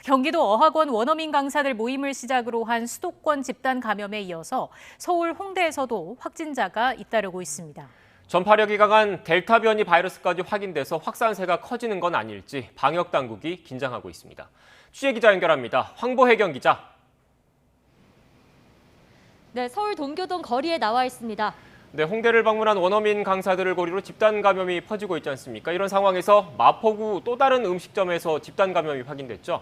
경기도 어학원 원어민 강사들 모임을 시작으로 한 수도권 집단 감염에 이어서 서울 홍대에서도 확진자가 잇따르고 있습니다. 전파력이 강한 델타 변이 바이러스까지 확인돼서 확산세가 커지는 건 아닐지 방역 당국이 긴장하고 있습니다. 취재기자 연결합니다. 황보혜경 기자. 네, 서울 동교동 거리에 나와 있습니다. 네, 홍대를 방문한 원어민 강사들을 고리로 집단 감염이 퍼지고 있지 않습니까? 이런 상황에서 마포구 또 다른 음식점에서 집단 감염이 확인됐죠?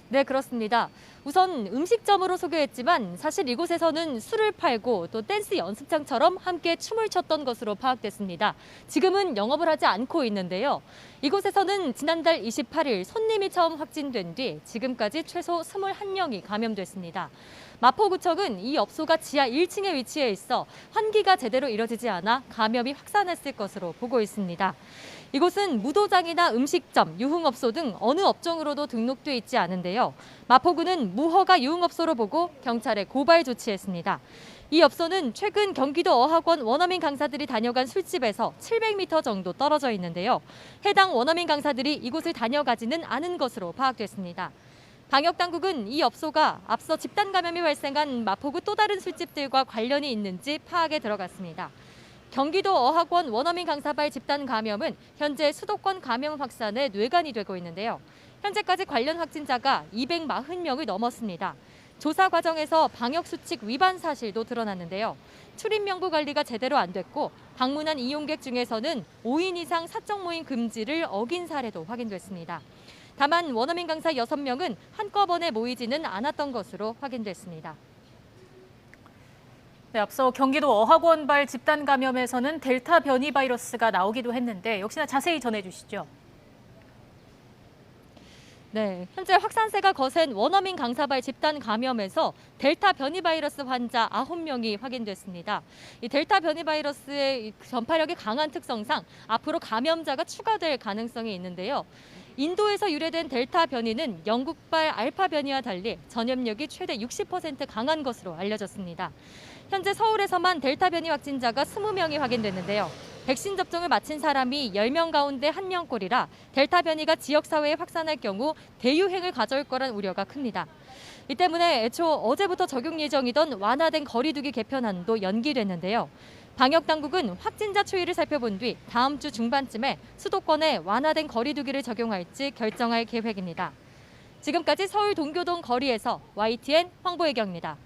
네, 그렇습니다. 우선 음식점으로 소개했지만 사실 이곳에서는 술을 팔고 또 댄스 연습장처럼 함께 춤을 췄던 것으로 파악됐습니다. 지금은 영업을 하지 않고 있는데요. 이곳에서는 지난달 28일 손님이 처음 확진된 뒤 지금까지 최소 21명이 감염됐습니다. 마포구청은 이 업소가 지하 1층에 위치해 있어 환기가 제대로 이뤄지지 않아 감염이 확산했을 것으로 보고 있습니다. 이곳은 무도장이나 음식점, 유흥업소 등 어느 업종으로도 등록돼 있지 않은데요. 마포구는 무허가 유흥업소로 보고 경찰에 고발 조치했습니다. 이 업소는 최근 경기도 어학원 원어민 강사들이 다녀간 술집에서 700m 정도 떨어져 있는데요. 해당 원어민 강사들이 이곳을 다녀가지는 않은 것으로 파악됐습니다. 방역당국은 이 업소가 앞서 집단 감염이 발생한 마포구 또 다른 술집들과 관련이 있는지 파악에 들어갔습니다. 경기도 어학원 원어민 강사발 집단 감염은 현재 수도권 감염 확산의 뇌관이 되고 있는데요. 현재까지 관련 확진자가 240명을 넘었습니다. 조사 과정에서 방역수칙 위반 사실도 드러났는데요. 출입 명부 관리가 제대로 안 됐고 방문한 이용객 중에서는 5인 이상 사적 모임 금지를 어긴 사례도 확인됐습니다. 다만 원어민 강사 6명은 한꺼번에 모이지는 않았던 것으로 확인됐습니다. 네, 앞서 경기도 어학원발 집단 감염에서는 델타 변이 바이러스가 나오기도 했는데 역시나 자세히 전해주시죠. 네, 현재 확산세가 거센 원어민 강사발 집단 감염에서 델타 변이 바이러스 환자 9명이 확인됐습니다. 이 델타 변이 바이러스의 전파력이 강한 특성상 앞으로 감염자가 추가될 가능성이 있는데요. 인도에서 유래된 델타 변이는 영국발 알파 변이와 달리 전염력이 최대 60% 강한 것으로 알려졌습니다. 현재 서울에서만 델타 변이 확진자가 20명이 확인됐는데요. 백신 접종을 마친 사람이 10명 가운데 1명꼴이라 델타 변이가 지역사회에 확산할 경우 대유행을 가져올 거란 우려가 큽니다. 이 때문에 애초 어제부터 적용 예정이던 완화된 거리두기 개편안도 연기됐는데요. 방역당국은 확진자 추이를 살펴본 뒤 다음 주 중반쯤에 수도권에 완화된 거리두기를 적용할지 결정할 계획입니다. 지금까지 서울 동교동 거리에서 YTN 황보혜경입니다.